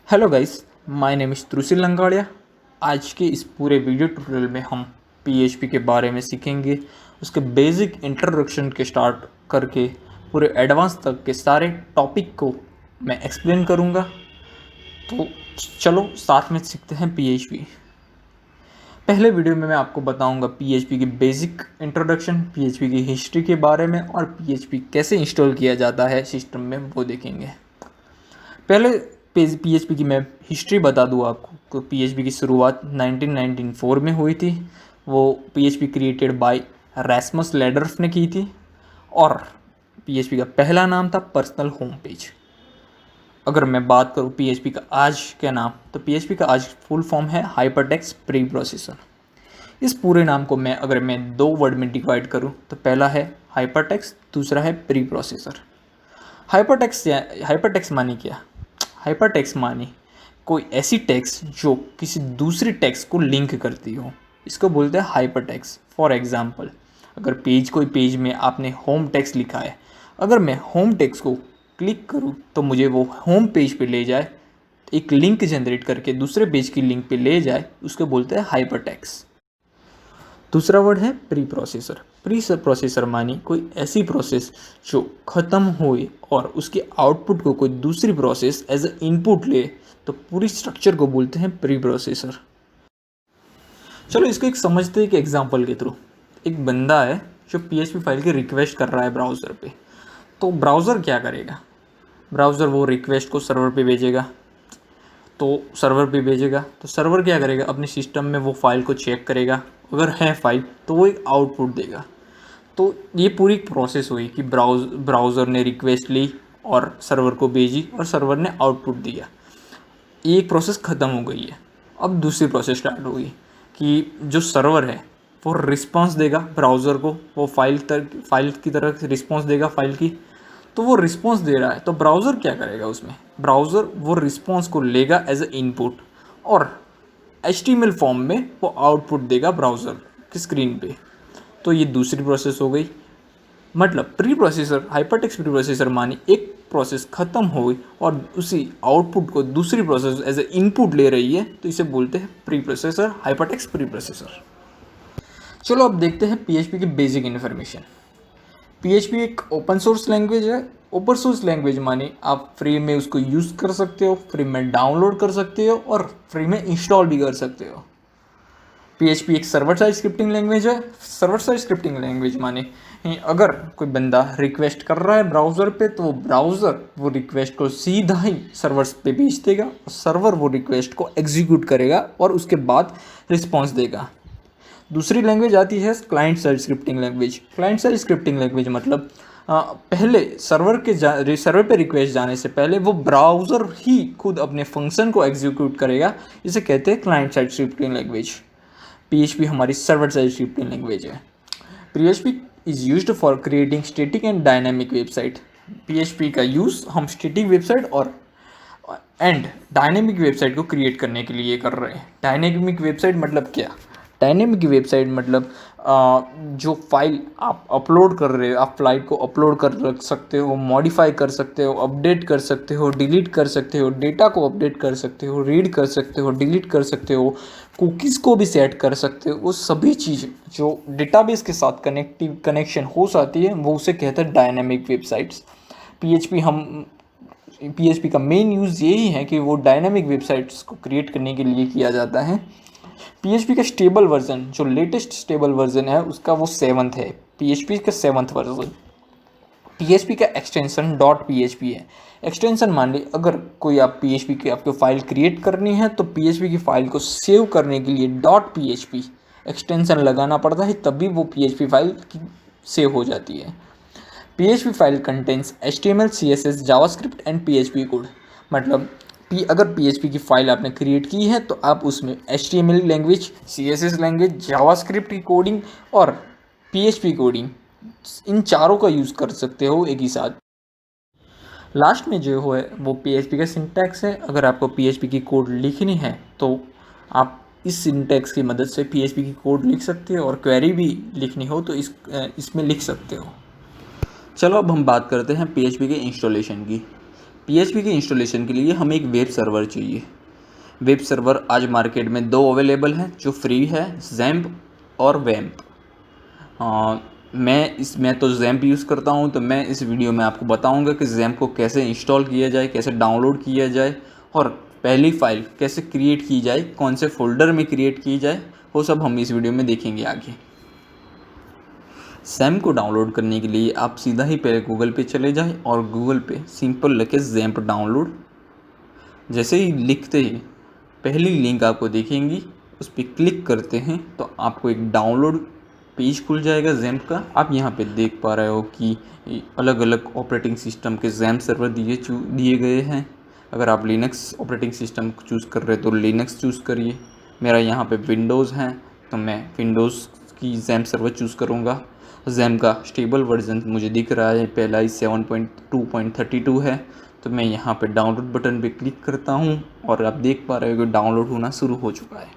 Hello guys, my name is Trusil Langadia. आज के इस पूरे वीडियो ट्यूटोरियल में हम पीएचपी के बारे में सीखेंगे। उसके बेसिक इंट्रोडक्शन के स्टार्ट करके पूरे एडवांस तक के सारे टॉपिक को मैं एक्सप्लेन करूंगा। तो चलो साथ में सीखते हैं पीएचपी। पहले वीडियो में मैं आपको बताऊंगा पीएचपी की बेसिक इंट्रोडक्शन, पीएचपी की हिस्ट्री के बारे में और पीएचपी कैसे इंस्टॉल किया जाता है सिस्टम में, वो देखेंगे। पहले पीएचपी की मैं हिस्ट्री बता दूँ आपको। पीएचपी की शुरुआत 1994 में हुई थी। वो पीएचपी क्रिएटेड बाय रैस्मस लेडर्फ ने की थी और पीएचपी का पहला नाम था पर्सनल होम पेज। अगर मैं बात करूँ पीएचपी का आज क्या नाम, तो पीएचपी का आज फुल फॉर्म है हाइपरटेक्स्ट प्री प्रोसेसर। इस पूरे नाम को मैं दो वर्ड में डिवाइड करूँ तो पहला है हाइपरटेक्स्ट, दूसरा है प्री प्रोसेसर। हाइपरटेक्स्ट मानी क्या? हाइपरटेक्स्ट मानी कोई ऐसी टेक्स्ट जो किसी दूसरी टेक्स्ट को लिंक करती हो, इसको बोलते हैं हाइपरटेक्स्ट। फॉर एग्जांपल, अगर कोई पेज में आपने होम टेक्स्ट लिखा है, अगर मैं होम टेक्स्ट को क्लिक करूं तो मुझे वो होम पेज पे ले जाए, एक लिंक जनरेट करके दूसरे पेज की लिंक पे ले जाए, उसको बोलते हैं हाइपरटेक्स्ट। दूसरा वर्ड है प्री प्रोसेसर। प्री प्रोसेसर मानी कोई ऐसी प्रोसेस जो ख़त्म हुई और उसके आउटपुट को कोई दूसरी प्रोसेस एज अ इनपुट ले, तो पूरी स्ट्रक्चर को बोलते हैं प्री प्रोसेसर। चलो इसको एक समझते हैं, एक एग्जांपल के थ्रू। एक बंदा है जो पीएचपी फाइल की रिक्वेस्ट कर रहा है ब्राउज़र पे, तो ब्राउज़र क्या करेगा? ब्राउज़र वो रिक्वेस्ट को सर्वर पे भेजेगा, तो सर्वर क्या करेगा? अपने सिस्टम में वो फाइल को चेक करेगा, अगर है फाइल तो वो एक आउटपुट देगा। तो ये पूरी प्रोसेस हुई कि ब्राउज़र ने रिक्वेस्ट ली और सर्वर को भेजी और सर्वर ने आउटपुट दिया। ये एक प्रोसेस ख़त्म हो गई है। अब दूसरी प्रोसेस स्टार्ट होगी कि जो सर्वर है वो रिस्पांस देगा ब्राउज़र को, वो फाइल की तरह रिस्पांस देगा फाइल की। तो वो रिस्पांस दे रहा है, तो ब्राउज़र क्या करेगा उसमें? ब्राउज़र वो रिस्पांस को लेगा एज ए इनपुट और HTML फॉर्म में वो आउटपुट देगा ब्राउज़र की स्क्रीन पे। तो ये दूसरी प्रोसेस हो गई। मतलब pre processor, hypertext pre processor मानी एक प्रोसेस ख़त्म हो गई और उसी आउटपुट को दूसरी प्रोसेस एज ए इनपुट ले रही है, तो इसे बोलते हैं pre processor, hypertext pre processor. चलो अब देखते हैं पीएचपी की बेसिक इन्फॉर्मेशन। पीएचपी एक ओपन सोर्स लैंग्वेज है। ओपन सोर्स लैंग्वेज मानी आप फ्री में उसको यूज़ कर सकते हो, फ्री में डाउनलोड कर सकते हो और फ्री में इंस्टॉल भी कर सकते हो। पीएचपी एक सर्वर साइड स्क्रिप्टिंग लैंग्वेज है। सर्वर साइड स्क्रिप्टिंग लैंग्वेज माने अगर कोई बंदा रिक्वेस्ट कर रहा है ब्राउज़र पे, तो ब्राउज़र वो रिक्वेस्ट को सीधा ही सर्वर्स पे भेज देगा और सर्वर वो रिक्वेस्ट को एग्जीक्यूट करेगा और उसके बाद रिस्पॉन्स देगा। दूसरी लैंग्वेज आती है client side scripting language. Client side scripting language मतलब पहले सर्वर पे रिक्वेस्ट जाने से पहले वो ब्राउज़र ही खुद अपने फंक्शन को एग्जीक्यूट करेगा। इसे कहते हैं client side scripting language. PHP हमारी सर्वर साइड स्क्रिप्टिंग लैंग्वेज है। PHP is used for creating static and dynamic website. PHP का यूज़ हम स्टैटिक वेबसाइट और डायनेमिक वेबसाइट को क्रिएट करने के लिए कर रहे हैं। डायनेमिक वेबसाइट मतलब क्या? डायनेमिक वेबसाइट मतलब जो फाइल आप अपलोड कर रहे हो, आप फ्लाइट को अपलोड कर रख सकते हो, मॉडिफाई कर सकते हो, अपडेट कर सकते हो, डिलीट कर सकते हो, डेटा को अपडेट कर सकते हो, रीड कर सकते हो, डिलीट कर सकते हो, कुकीज़ को भी सेट कर सकते हो। वो सभी चीज़ जो डेटाबेस के साथ कनेक्शन हो जाती है, वो उसे कहते हैं डायनेमिक वेबसाइट्स। पीएचपी का मेन यूज़ यही है कि वो डायनामिक वेबसाइट्स को क्रिएट करने के लिए किया जाता है। पीएचपी का स्टेबल वर्जन, जो लेटेस्ट स्टेबल वर्जन है उसका, वो 7th है। पीएचपी का 7th वर्जन। पीएचपी का एक्सटेंशन .php है। एक्सटेंशन मान ली अगर कोई आप पीएचपी की आपको फाइल क्रिएट करनी है, तो पीएचपी की फाइल को सेव करने के लिए .php एक्सटेंशन लगाना पड़ता है, तभी वो पीएचपी फाइल की सेव हो जाती है। PHP file contents HTML, CSS, JavaScript and PHP code. मतलब अगर PHP की फाइल आपने क्रिएट की है तो आप उसमें HTML language, CSS language, JavaScript की कोडिंग और PHP कोडिंग, इन चारों का यूज़ कर सकते हो एक ही साथ। लास्ट में जो है वो PHP का सिंटैक्स है। अगर आपको PHP की कोड लिखनी है तो आप इस सिंटैक्स की मदद से PHP की कोड लिख सकते हो और क्वेरी भी लिखनी हो तो इसमें लिख सकते हो। चलो अब हम बात करते हैं पीएचपी के इंस्टॉलेशन की। पीएचपी के इंस्टॉलेशन के लिए हमें एक वेब सर्वर चाहिए। वेब सर्वर आज मार्केट में दो अवेलेबल हैं जो फ्री है, जैम्प और वैम्प। मैं तो जैम्प यूज़ करता हूँ, तो मैं इस वीडियो में आपको बताऊँगा कि जैम्प को कैसे इंस्टॉल किया जाए, कैसे डाउनलोड किया जाए और पहली फ़ाइल कैसे क्रिएट की जाए, कौन से फ़ोल्डर में क्रिएट की जाए, वो सब हम इस वीडियो में देखेंगे आगे। जैम्प को डाउनलोड करने के लिए आप सीधा ही पहले गूगल पे चले जाएं और गूगल पे सिंपल लिखे जैम्प डाउनलोड। जैसे ही लिखते ही पहली लिंक आपको दिखेंगी, उस पर क्लिक करते हैं तो आपको एक डाउनलोड पेज खुल जाएगा जैम्प का। आप यहाँ पे देख पा रहे हो कि अलग अलग ऑपरेटिंग सिस्टम के जैम्प सर्वर दिए गए हैं। अगर आप लिनक्स ऑपरेटिंग सिस्टम चूज़ कर रहे हो तो लिनक्स चूज़ करिए। मेरा यहाँ पे विंडोज़ है तो मैं विंडोज़ की जैम्प सर्वर चूज़ करूँगा। जैम्प का स्टेबल वर्जन मुझे दिख रहा है, पहला ही 7.2.32 है। तो मैं यहाँ पे डाउनलोड बटन पे क्लिक करता हूँ और आप देख पा रहे हो कि डाउनलोड होना शुरू हो चुका है।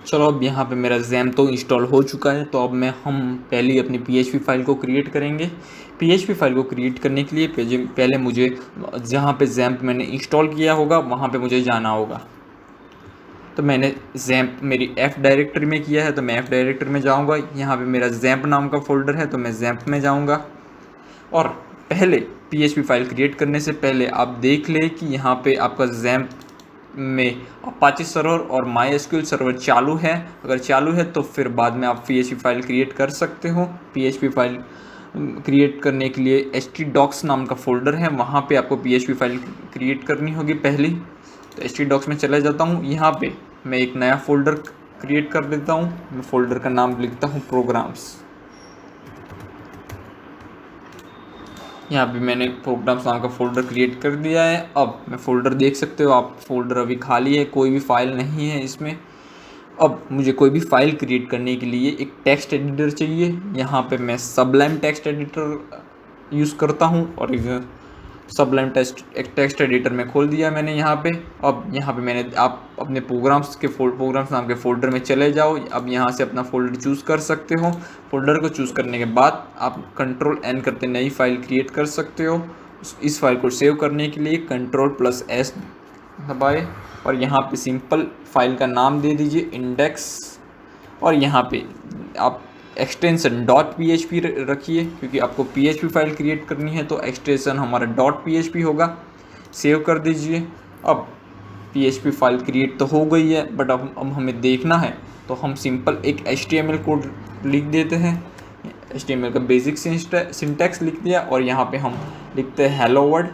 चलो अब यहाँ पे मेरा जैम्प तो इंस्टॉल हो चुका है, तो अब हम पहले अपनी पीएचपी फाइल को क्रिएट करेंगे। पीएचपी फाइल को क्रिएट करने के लिए पहले मुझे जहाँ पे जैम्प मैंने इंस्टॉल किया होगा वहाँ पे मुझे जाना होगा। तो मैंने जैम्प मेरी एफ डायरेक्टरी में किया है, तो मैं एफ डायरेक्टरी में जाऊँगा। यहाँ पे मेरा जैम्प नाम का फोल्डर है, तो मैं जैम्प में जाऊँगा। और पहले पीएचपी फाइल क्रिएट करने से पहले आप देख लें कि यहाँ पे आपका जैम्प में अपाचे सर्वर और माईएसक्यूएल सर्वर चालू है। अगर चालू है तो फिर बाद में आप पीएचपी फाइल क्रिएट कर सकते हो। पीएचपी फाइल क्रिएट करने के लिए htdocs नाम का फोल्डर है, वहाँ पे आपको पीएचपी फाइल क्रिएट करनी होगी पहली। तो htdocs में चला जाता हूँ। यहाँ पे मैं एक नया फोल्डर क्रिएट कर देता हूँ। मैं फोल्डर का नाम लिखता हूँ प्रोग्राम्स। यहाँ पे मैंने प्रोग्राम्स नाम का फ़ोल्डर क्रिएट कर दिया है। अब मैं फ़ोल्डर देख सकते हो आप, फ़ोल्डर अभी खाली है, कोई भी फाइल नहीं है इसमें। अब मुझे कोई भी फाइल क्रिएट करने के लिए एक टेक्स्ट एडिटर चाहिए। यहाँ पे मैं सबलाइम टेक्स्ट एडिटर यूज़ करता हूँ और सबलाइम टेक्स्ट एडिटर में खोल दिया मैंने यहाँ पे। अब यहाँ पे मैंने आप अपने प्रोग्राम्स नाम के फ़ोल्डर में चले जाओ। अब यहाँ से अपना फ़ोल्डर चूज़ कर सकते हो। फ़ोल्डर को चूज़ करने के बाद आप Ctrl+N करते नई फाइल क्रिएट कर सकते हो। इस फाइल को सेव करने के लिए Ctrl+S दबाए और यहाँ पे सिंपल फाइल का नाम दे दीजिए इंडेक्स। और यहाँ पे आप एक्सटेंशन .php रखिए, क्योंकि आपको php फाइल क्रिएट करनी है तो एक्सटेंशन हमारा .php होगा। सेव कर दीजिए। अब php फाइल क्रिएट तो हो गई है, बट अब हमें देखना है तो हम सिंपल एक HTML कोड लिख देते हैं। HTML का बेसिक सिंटैक्स लिख दिया और यहाँ पे हम लिखते हैं हेलो वर्ल्ड।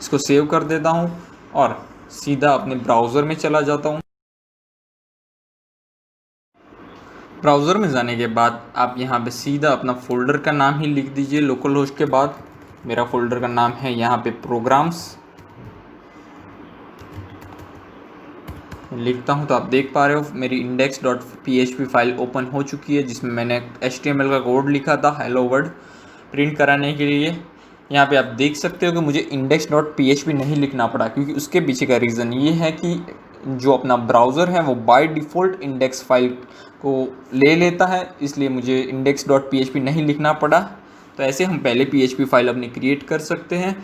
इसको सेव कर देता हूँ और सीधा अपने ब्राउज़र में चला जाता हूँ। ब्राउज़र में जाने के बाद आप यहाँ पे सीधा अपना फ़ोल्डर का नाम ही लिख दीजिए लोकल होस्ट के बाद। मेरा फ़ोल्डर का नाम है यहाँ पे प्रोग्राम्स। लिखता हूँ तो आप देख पा रहे हो मेरी index.php फाइल ओपन हो चुकी है, जिसमें मैंने HTML का कोड लिखा था हेलो वर्ल्ड प्रिंट कराने के लिए। यहाँ पे आप देख सकते हो कि मुझे index.php नहीं लिखना पड़ा, क्योंकि उसके पीछे का रीज़न ये है कि जो अपना ब्राउज़र है वो बाय डिफ़ॉल्ट इंडेक्स फाइल को ले लेता है, इसलिए मुझे index.php नहीं लिखना पड़ा। तो ऐसे हम पहले PHP फाइल अपनी क्रिएट कर सकते हैं।